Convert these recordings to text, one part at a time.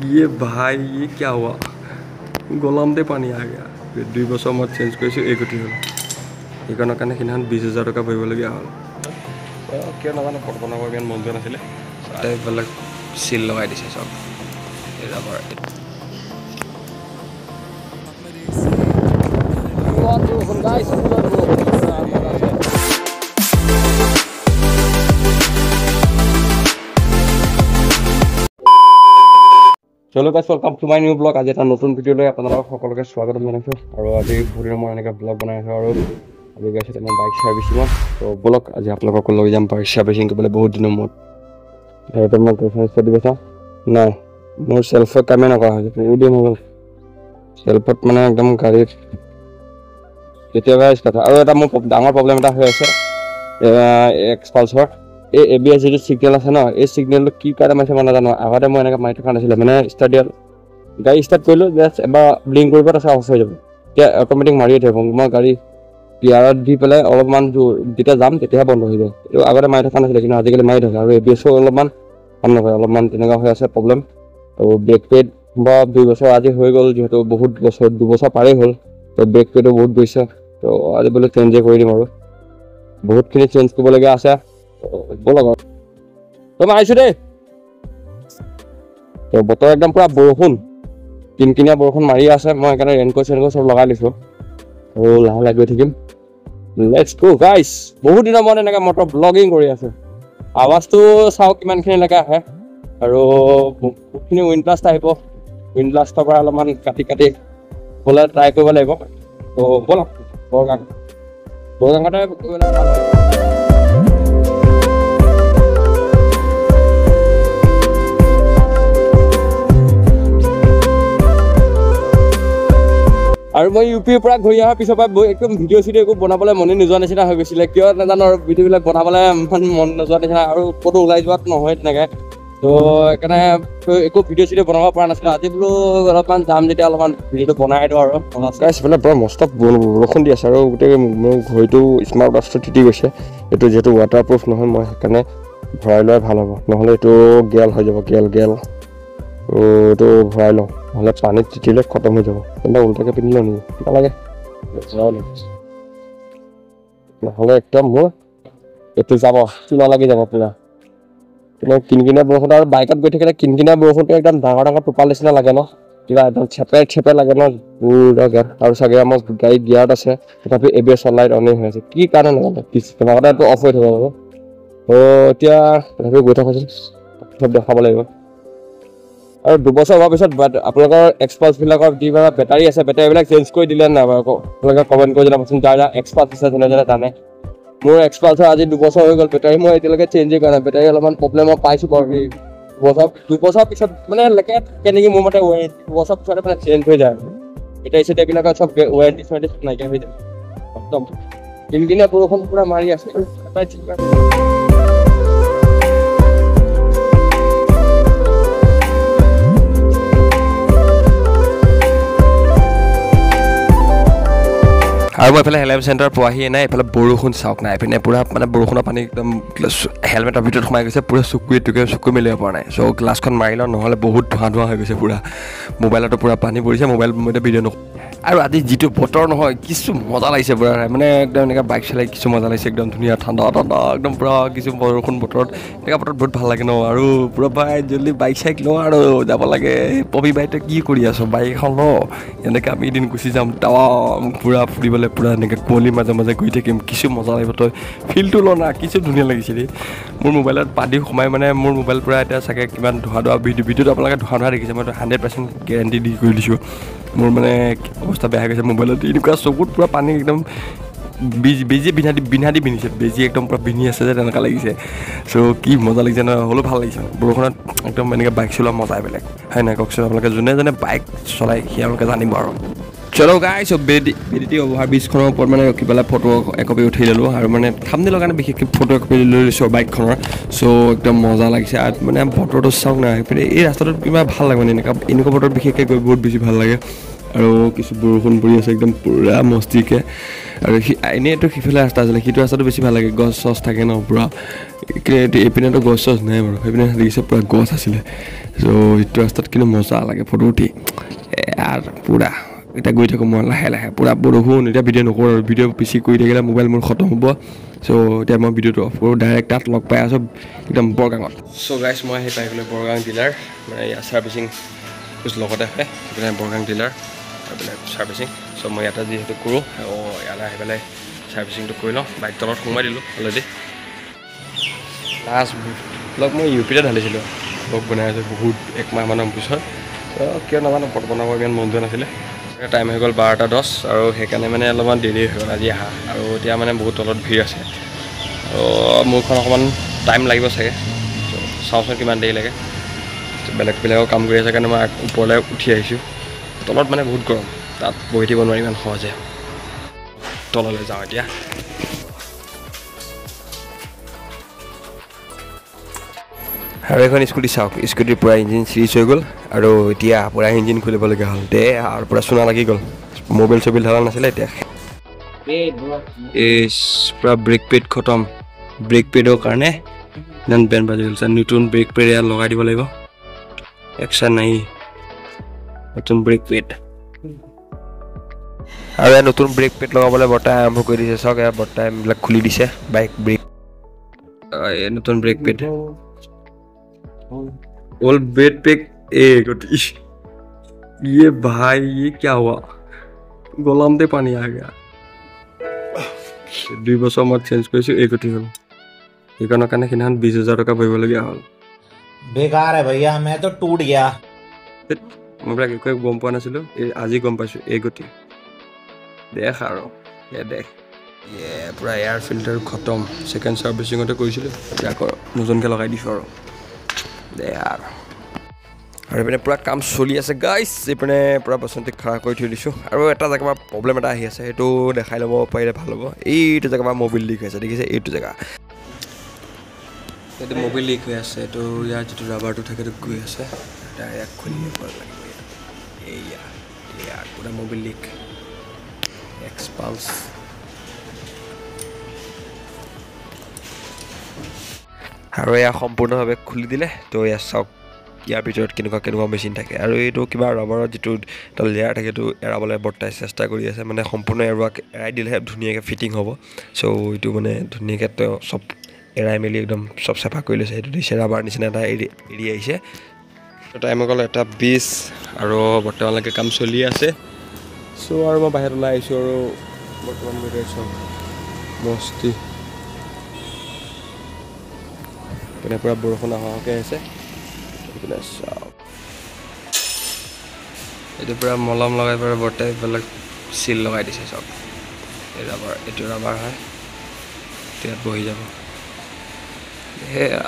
ये भाई ये क्या हुआ गोलाम दे पानी आ गया 2 বছৰ মই চেঞ্জ কৰিছোঁ এই গতি হ'ল এইকাৰণৰ কাৰণে সিদিনাখন 20,000 টকা ভৰিবলগীয়া হ'ল কিয় নাজানো ফটো বনাব ইমান মন যোৱা নাছিলে এইবিলাক চিল লগাই দিছে চব ৰাবাৰ চলো guys welcome to my new blog আজি এটা নতুন ভিডিও লৈ আপোনালোকক সকলোকে স্বাগতম জনাইছোঁ আৰু আজি ভৰিৰে মই এনেকৈ ব্লগ বনাই আছোঁ আৰু আজি গৈছোঁ মই বাইক ছাৰ্ভিচিঙত তো ব্লগ আজি আপোনালোকক লৈ যাম বাইক ছাৰ্ভিচিং কৰিবলৈ বহুত দিনৰ মূৰত সেইটো মই প্ৰেফাৰেঞ্চ দি গৈছা নাই মোৰ চেল্ফত কামেই নকৰা হৈছে বহুত দিন হৈ গ'ল চেল্ফত মানে একদম গাড়ীত কেতিয়াবা কথা আৰু এটা মোৰ ডাঙৰ প্ৰব্লেম এটা হৈ আছে এক্সপালছৰ এই এবিএছ যিটো ছিগনেল আছে ন এই ছিগনেলটো কি কাৰণে মাৰিছে মই নাজানো আগতে মই এনেকৈ মাৰি থকা নাছিলে মানে ষ্টাৰ্ট দিয়াল গাড়ী ষ্টাৰ্ট কৰিলোঁ জাষ্ট এবাৰ ব্লিংক কৰিব তাৰপিছত অফ হৈ যাব এতিয়া অট'মেটিক মাৰিয়ে থাকিব মই গাড়ী গিয়াৰত দি পেলাই অলপমান যেতিয়া যাম তেতিয়াহে বন্ধ হৈ যায় এইটো আগতে মাৰি থকা নাছিলে কিন্তু আজিকালি মাৰি থাকে আৰু এবিএছো অলপমান কাম নকৰে অলপমান তেনেকুৱা হৈ আছে প্ৰব্লেম আৰু ব্ৰেক পেড বা 2 বছৰ আজি হৈ গ'ল যিহেতু বহুত বছৰ 2 বছৰ পাৰেই হ'ল তো ব্ৰেক পেডো বহুত গৈছে তো আজি বোলে চেঞ্জে কৰি দিম আৰু বহুতখিনি চেঞ্জ কৰিবলগীয়া আছে বলক তো মই আহিছোঁ দেই তো বতৰ একদম পুৰা বৰষুণ কিনকিনীয়া বৰষুণ মাৰি আছে মই সেইকাৰণে ৰেইনকোট চেইনকোট চব লগাই লৈছোঁ আৰু লাহে লাহে গৈ থাকিম লেটছ গো গাইজ বহুত দিনৰ মূৰত এনেকৈ মটৰ ব্লগিং কৰি আছে আৱাজটো চাওক কিমানখিনিলৈকে আহে আৰু বহুতখিনি উইণ্ড ব্লাষ্ট আহিব উইণ্ড ব্লাষ্টৰ পৰা অলপমান কাটি কাটি গ'লে ট্ৰাই কৰিব লাগিব তো বলক বৰগাঙতে কৰিবলৈ ভাল হয় আৰু মই ইউপিৰ পৰা ঘূৰি অহাৰ পিছৰ পৰা একদম ভিডিঅ' চিডিঅ' একো বনাবলৈ মনে নোযোৱা নিচিনা হৈ গৈছিলে কিয় নাজানো আৰু ভিডিঅ'বিলাক বনাবলৈ ইমান মন নোযোৱা নিচিনা আৰু ক'তো ওলাই যোৱাত নহয় তেনেকৈ তো সেইকাৰণে একো ভিডিঅ' চিডিঅ' বনাব পৰা নাছিলোঁ আজি বোলো অলপমান যাম যেতিয়া অলপমান ভিডিঅ'টো বনাই দিওঁ আৰু সেইফালে বৰ মস্ত বৰষুণ দি আছে আৰু গোটেই মোৰ ঘড়ীটো স্মাৰ্ট ৱাটছটো তিতি গৈছে এইটো যিহেতু ৱাটাৰপ্ৰুফ নহয় মই সেইকাৰণে ভৰাই লোৱাই ভাল হ'ব নহ'লে এইটো গেল হৈ যাব গেল এইটো ভৰাই লওঁ নহ'লে পানীত তিতিলে খতম হৈ যাব তেন্তে উল্টাকৈ পিন্ধি লওঁ নেকি নালাগে নহ'লে একদম মোৰ এইটো যাব চুনা লাগি যাব পুৰা কিন্তু কিনকিনীয়া বৰষুণ আৰু বাইকত গৈ থাকিলে কিনকিনীয়া বৰষুণটো একদম ডাঙৰ ডাঙৰ টোপাল নিচিনা লাগে ন কিবা একদম চেপে লাগে ন পুৰা গাত আৰু চাগে আমাৰ গাড়ী গিয়াৰত আছে তথাপি এবিএছ লাইট অনেই হৈ আছে কি কাৰণে নাজানো তেনেকুৱাতে এইটো অফ হৈ থাকিব তো এতিয়া তথাপি গৈ থাকোঁচোন চব দেখাব লাগিব আৰু 2 বছৰ হোৱাৰ পিছত আপোনালোকৰ এক্সপালছবিলাকৰ যিবিলাক বেটাৰী আছে বেটাৰীবিলাক চেঞ্জ কৰি দিলে নাই বাৰু আপোনালোকে কমেণ্ট কৰি জনাবচোন যাৰ এক্সপালছ আছে যোনে জানে মোৰ এক্সপালছৰ আজি 2 বছৰ হৈ গ'ল বেটাৰী মই এতিয়ালৈকে চেঞ্জেই কৰা নাই বেটাৰী অলপমান প্ৰব্লেম মই পাইছোঁ বাৰু 2 বছৰ পিছত মানে লেকে কেনেকৈ মোৰ মতে 2 বছৰ পিছতে মানে চেঞ্জ হৈ যায় বেটাৰী চেটাৰীবিলাকৰ চব ৱাৰেণ্টি চোৱাৰেণ্টি নাইকিয়া হৈ যায় একদম কিনকিনীয়া বৰষুণ পূৰা মাৰি আছে আৰু মই এইফালে হেলমেট চেণ্টাৰ পোৱাহিয়ে নাই এইফালে বৰষুণ চাওক নাই এইপিনে পূৰা মানে বৰষুণৰ পানী একদম হেলমেটৰ ভিতৰত সোমাই গৈছে পূৰা চকু মেলিব পৰা নাই চ' গ্লাছখন মাৰি লওঁ নহ'লে বহুত ধোঁৱা হৈ গৈছে পূৰা মোবাইলতো পূৰা পানী পৰিছে মোবাইল মই এতিয়া ভিডিঅ' নকৰোঁ আৰু আজি যিটো বতৰ নহয় কিছু মজা লাগিছে পূৰা মানে একদম এনেকৈ বাইক চলাই কিছু মজা লাগিছে একদম ধুনীয়া ঠাণ্ডা একদম পূৰা কিছু বৰষুণ বতৰত এনেকুৱা বতৰত বহুত ভাল লাগে ন আৰু পূৰা ভাই জল্দি বাইক চাইক লওঁ আৰু যাব লাগে পবি বাইক কি কৰি আছ বাইক এখন ল এনেকৈ আমি এদিন গুচি যাম টাৱাং পূৰা ফুৰিবলৈ পূৰা এনেকৈ কুঁৱলীৰ মাজে মাজে গৈ থাকিম কিছু মজা লাগিব তই ফিলটো ল না কিছু ধুনীয়া লাগিছে দেই মোৰ মোবাইলত পানী সোমাই মানে মোৰ মোবাইল পূৰা এতিয়া চাগে কিমান ধোঁৱা ভিডিঅ'ত আপোনালোকে ধোঁৱা দেখিছে মই 100% গেৰেণ্টি দি কৰি দিছোঁ মোৰ মানে অৱস্থা বেয়া হৈ গৈছে মোবাইলত এনেকুৱা চকুত পূৰা পানী একদম বেজি বিন্ধা দি পিন্ধিছে বেজি একদম পূৰা পিন্ধি আছে যে তেনেকুৱা লাগিছে চ' কি মজা লাগিছে নহয় হ'লেও ভাল লাগিছে বৰষুণত একদম এনেকৈ বাইক চলোৱা মজাই বেলেগ হয় নাই কওকচোন আপোনালোকে যোনে বাইক চলায় তেওঁলোকে জানিব আৰু চলো গাইছ বেডিটি অভাৰ ব্ৰিজখনৰ ওপৰত মানে ৰখি পেলাই ফটো একপি উঠি ল'লোঁ আৰু মানে থাম্বনেইলৰ কাৰণে বিশেষকৈ ফটো একপি লৈ লৈছোঁ বাইকখনৰ চ' একদম মজা লাগিছে আৰু মানে বতৰটো চাওক নাই এই ৰাস্তাটোত কিবা ভাল লাগে মানে এনেকুৱা বতৰত বিশেষকৈ গৈ বহুত বেছি ভাল লাগে আৰু কিছু বৰষুণ পৰি আছে একদম পূৰা মস্তিকৈ আৰু এনেইতো সিফালে ৰাস্তা আছিলে সিটো ৰাস্তাটো বেছি ভাল লাগে গছ চছ থাকে ন পূৰা কিন্তু এইপিনেতো গছ চছ নাই বাৰু সেইপিনে দেখিছে পূৰা গছ আছিলে চ' ইটো ৰাস্তাত কিন্তু মজা লাগে ফটো উঠি আৰু পূৰা এতিয়া গৈ থাকোঁ মই লাহে লাহে পূৰা বৰষুণ এতিয়া ভিডিঅ' নকৰোঁ আৰু ভিডিঅ' বেছি কৰি থাকিলে মোবাইল মোৰ খতম হ'ব চ' এতিয়া মই ভিডিঅ'টো অফ কৰোঁ ডাইৰেক্ট তাত লগ পাই আছোঁ একদম বৰগাঙত চ' গাইছ মই আহি পাই গ'লোঁ বৰগাং ডিলাৰ মানে ইয়াত ছাৰ্ভিচিং লগতে হয় সেইপিনে বৰগাং ডিলাৰ এইবিলাক ছাৰ্ভিচিং চ' মই ইয়াতে যিহেতু কৰোঁ ইয়ালৈ আহি পেলাই ছাৰ্ভিচিংটো কৰি লওঁ বাইক তলত সোমাই দিলোঁ অলৰেডি লাষ্ট ব্লগ মই ইউ পিতে ঢালিছিলোঁ ব্লগ বনাই আছোঁ বহুত একমাহমানৰ পিছত কিয় নাজানো ফটো বনাব ইমান মন যোৱা নাছিলে টাইম হৈ গ'ল 12:10 আৰু সেইকাৰণে মানে অলপমান দেৰি হৈ গ'ল আজি আহা আৰু এতিয়া মানে বহুত তলত ভিৰ আছে আৰু মোৰখন অকণমান টাইম লাগিব চাগে চাওঁচোন কিমান দেৰি লাগে বেলেগৰ কাম কৰি আছে কাৰণে মই ওপৰলৈ উঠি আহিছোঁ তলত মানে বহুত গৰম তাত বহি থাকিব নোৱাৰি ইমান সহজে তললৈ যাওঁ এতিয়া আৰু এখন স্কুটি চাওক স্কুটিৰ পূৰা ইঞ্জিন চিৰিজ হৈ গ'ল আৰু এতিয়া পূৰা ইঞ্জিন খুলিবলগীয়া হ'ল দে আৰু পূৰা চুনা লাগি গ'ল মোবাইল চবিল ঢালা নাছিলে এতিয়া এই পূৰা ব্ৰেক পেড খতম ব্ৰেক পেডৰ কাৰণে ইমান বেণ্ড বাজি গ'ল নতুন ব্ৰেক পেড ইয়াত লগাই দিব লাগিব এক্সট্ৰা নাই নতুন ব্ৰেক পেড আৰু ইয়াত নতুন ব্ৰেক পেড লগাবলৈ বৰ্তাই আৰম্ভ কৰি দিছে চাওক ইয়াৰ বৰ্তাই এইবিলাক খুলি দিছে বাইক ব্ৰেক নতুন ব্ৰেক পেড ओल्ड बेड पे एक ये भाई ये क्या हुआ गोलाम दे पानी आ गया 2 বছৰ মই চেঞ্জ কৰিছোঁ এই গতি হ'ল এইকাৰণৰ কাৰণে সিদিনাখন 20,000 টকা ভৰিবলগীয়া হ'ল বেকাৰ है भैया मैं तो टूट गया মই বিলাক একো গম পোৱা নাছিলোঁ আজি গম পাইছোঁ এই গতি দেখ আৰু দেখ পূৰা এয়াৰ ফিল্টাৰ খতম ছেকেণ্ড ছাৰ্ভিচিঙতে কৰিছিলোঁ এতিয়া আকৌ নতুনকৈ লগাই দিছোঁ আৰু এইপিনে পূৰা কাম চলি আছে গাইছ এইপিনে পূৰা বসন্তিক খাৰা কৰি থৈ দিছোঁ আৰু এটা জেগাৰ পৰা প্ৰব্লেম এটা আহি আছে সেইটো দেখাই ল'ব পাৰিলে ভাল হ'ব এইটো জেগাৰ পৰা মবিল লিক হৈ আছে দেখিছে এইটো জেগা এইটো মবিল লিক হৈ আছে এইটো ইয়াৰ যিটো ৰাবাৰটো থাকে সেইটো গৈ আছে এতিয়া ইয়াক খুলি দিব লাগিব ইয়াৰ পূৰা মবিল লিক এক্সপালছ আৰু এয়া সম্পূৰ্ণভাৱে খুলি দিলে তো এয়া চাওক ইয়াৰ ভিতৰত কেনেকুৱা মেচিন থাকে আৰু এইটো কিবা ৰাবাৰৰ যিটো এটা লেয়াৰ থাকে সেইটো এৰাবলৈ বৰ্তাই চেষ্টা কৰি আছে মানে সম্পূৰ্ণ এৰাই দিলেহে ধুনীয়াকৈ ফিটিং হ'ব চ' এইটো মানে ধুনীয়াকৈ তেওঁ চব এৰাই মেলি একদম চব চাফা কৰি লৈছে সেইটো দিছে ৰাবাৰ নিচিনা এটা এৰি আহিছে টাইম হৈ গ'ল 1:20 আৰু বৰ্তমানলৈকে কাম চলি আছে চ' আৰু মই বাহিৰত ওলাই আহিছোঁ আৰু বৰ্তমান গৈ চাওক মস্তি পিনে পূৰা বৰষুণ অহাকৈ আছে এইটো পূৰা মলম লগাই পূৰা বৰ্তাই বেলেগ চিল লগাই দিছে চব এই ৰাবাৰ এইটো ৰাবাৰ হয় ইয়াত বহি যাব সেয়া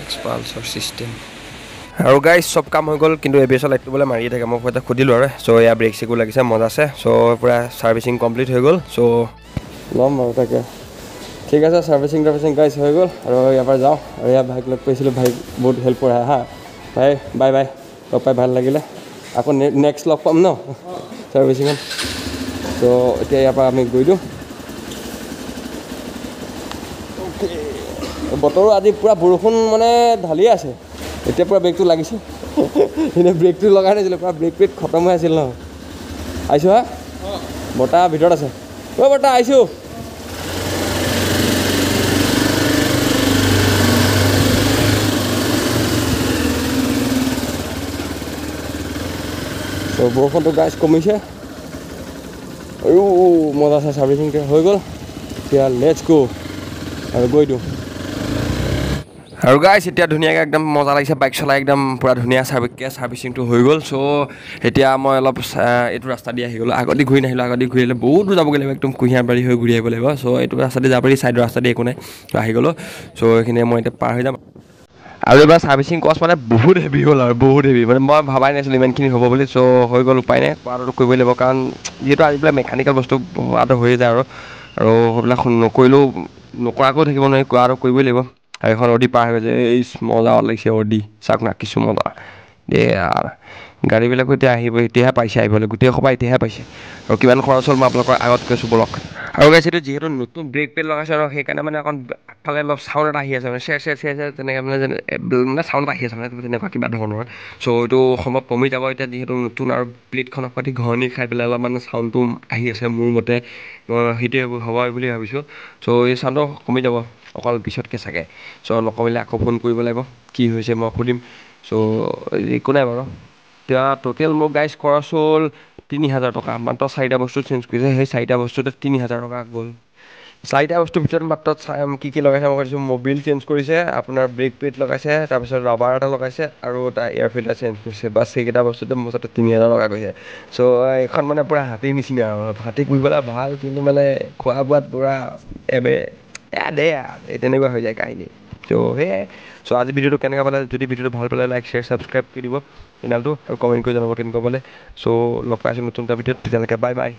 এক্সপালছৰ চিষ্টেম আৰু গাইজ চব কাম হৈ গ'ল কিন্তু এবিএছৰ লাইটটো বোলে মাৰিয়ে থাকে মই এটা সুধিলোঁ আৰু চ' এয়া ব্ৰেক চেকো লাগিছে মজা আছে চ' পূৰা ছাৰ্ভিচিং কমপ্লিট হৈ গ'ল চ' ল'ম বাৰু তাকে ঠিক আছে ছাৰ্ভিচিং গাইজ হৈ গ'ল আৰু ইয়াৰ পৰা যাওঁ আৰু ইয়াৰ ভাইক লগ পাইছিলোঁ ভাইক বহুত হেল্প কৰে হা ভাই বাই বাই লগ পাই ভাল লাগিলে আকৌ নেক্সট লগ পাম ন ছাৰ্ভিচিঙত ত' এতিয়া ইয়াৰ পৰা আমি গৈ দিওঁ বতৰো আজি পূৰা বৰষুণ মানে ঢালিয়ে আছে এতিয়া পূৰা ব্ৰেকটো লাগিছে এনেই ব্ৰেকটো লগাই নাছিলোঁ পূৰা ব্ৰেক পেড খতম হৈ আছিল ন আহিছোঁ হা বৰ্তা ভিতৰত আছে বৰ্তা আহিছোঁ ত' বৰষুণটো গাইজ কমিছে আৰু মজা আছে ছাৰ্ভিচিং হৈ গ'ল এতিয়া লেটছ গো আৰু গৈ দিওঁ আৰু গাইজ এতিয়া ধুনীয়াকৈ একদম মজা লাগিছে বাইক চলাই একদম পূৰা ধুনীয়া ছাৰ্ভিচিংটো হৈ গ'ল চ' এতিয়া মই অলপ এইটো ৰাস্তা দি আহি গ'লোঁ আগতে ঘূৰি নাহিলোঁ আগতে ঘূৰি আহিলে বহুত দূৰ যাবগৈ লাগিব একদম কুঁহিয়াৰবাৰী হৈ ঘূৰি আহিব লাগিব চ' এইটো ৰাস্তা দি যাব পাৰি ছাইডৰ ৰাস্তা দি একো নাই আহি গ'লোঁ চ' এইখিনি মই এতিয়া পাৰ হৈ যাম আৰু এবাৰ ছাৰ্ভিচিং কষ্ট মানে বহুত হেভি হ'ল আৰু বহুত হেভি মানে মই ভাবাই নাছিলোঁ ইমানখিনি হ'ব বুলি চ' হৈ গ'ল উপায় নাই কৰাটো কৰিবই লাগিব কাৰণ যিহেতু আজিবিলাক মেকানিকেল বস্তু কৰাটো হৈয়ে যায় আৰু সেইবিলাক নকৰিলেও নকৰাকৈও থাকিব নোৱাৰি কৰাটো কৰিবই লাগিব আৰু এখন অডি পাৰ হৈ গৈছে এই মজা লাগিছে অডি চাওক না কিছু মজা গাড়ীবিলাকো এতিয়া আহিব, এতিয়াহে পাইছে আহিবলৈ, গোটেই সোপা এতিয়াহে পাইছে আৰু কিমান খৰচ হ'ল মই আপোনালোকৰ আগত কৈছোঁ বলক। আৰু গাইছ এইটো যিহেতু নতুন ব্ৰেক পেড লগাইছে আৰু সেইকাৰণে মানে অকণ আগফালে অলপ চাউণ্ড এটা আহি আছে মানে চেৰ তেনেকৈ মানে চাউণ্ড এটা আহি আছে মানে তেনেকুৱা কিবা ধৰণৰ। চ' এইটো সম্ভৱ কমি যাব এতিয়া যিহেতু নতুন আৰু প্লেটখনৰ সৈতে ঘৰণি খাই পেলাই অলপ মানে চাউণ্ডটো আহি আছে মোৰ মতে, সেইটোৱে হ'ব বুলি ভাবিছোঁ। চ' এই চাউণ্ডটো কমি যাব অকল পিছতকৈ চাগে। চ' নকমিলে আকৌ ফোন কৰিব লাগিব, কি হৈছে মই সুধিম। চ' একো নাই বাৰু। এতিয়া ট'টেল মোৰ গাইজ খৰচ হ'ল 3,000 টকা, মাত্ৰ 4টা বস্তু চেঞ্জ কৰিছে, সেই 4টা বস্তুতে 3,000 টকা গ'ল। 4টা বস্তুৰ ভিতৰত মাত্ৰ কি লগাইছে মই কৈছোঁ, মবিল চেঞ্জ কৰিছে, আপোনাৰ ব্ৰেক পেড লগাইছে, তাৰপিছত ৰাবাৰ এটা লগাইছে আৰু এটা এয়াৰ ফিল্টাৰ চেঞ্জ কৰিছে, বাছ সেইকেইটা বস্তুতে মোৰ ওচৰত 3,000 টকা গৈছে। চ' এইখন মানে পূৰা হাতীৰ নিচিনা আৰু হাতী পুহিবলৈ ভাল, কিন্তু মানে খোৱা বোৱাত পূৰা দে এই তেনেকুৱা হৈ যায় কাহিনী। চ' সেয়াই। চ' আজি ভিডিঅ'টো কেনেকুৱা পালে, যদি ভিডিঅ'টো ভাল পালে লাইক শ্বেয়াৰ ছাবস্ক্ৰাইব কৰি দিব চেনেলটো আৰু কমেণ্ট কৰি জনাব কেনেকুৱা পালে। চ' লগ পাইছোঁ নতুন এটা ভিডিঅ'ত, তেতিয়ালৈকে বাই বাই।